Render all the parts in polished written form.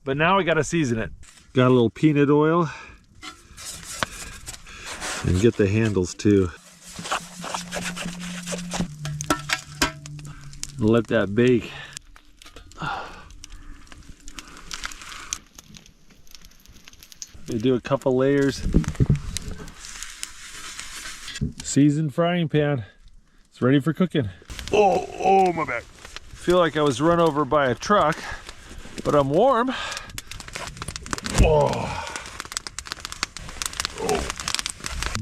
but now we gotta season it. Got a little peanut oil. And get the handles too. Let that bake. We do a couple layers. Seasoned frying pan. It's ready for cooking. Oh, my back. Feel like I was run over by a truck, but I'm warm. Oh.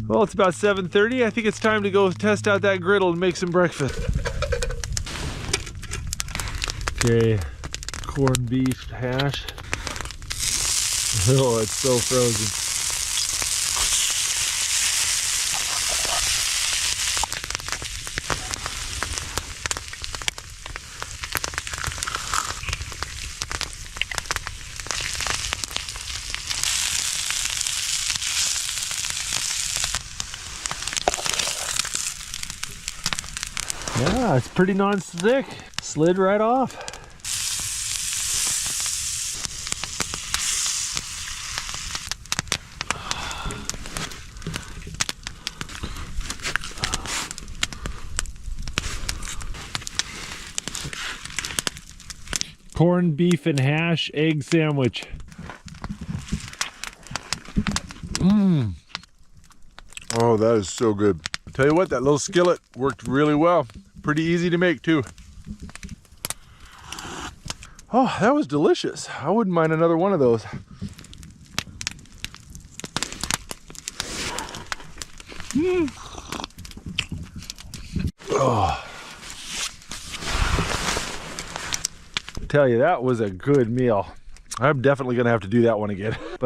Well, it's about 7:30. I think it's time to go test out that griddle and make some breakfast. Okay, corned beef hash. Oh, it's so frozen. Yeah, it's pretty non-stick. Slid right off. Corned beef and hash egg sandwich. Mmm. Oh, that is so good. Tell you what, that little skillet worked really well. Pretty easy to make too. Oh, that was delicious. I wouldn't mind another one of those. Oh. Tell you, that was a good meal. I'm definitely gonna have to do that one again. But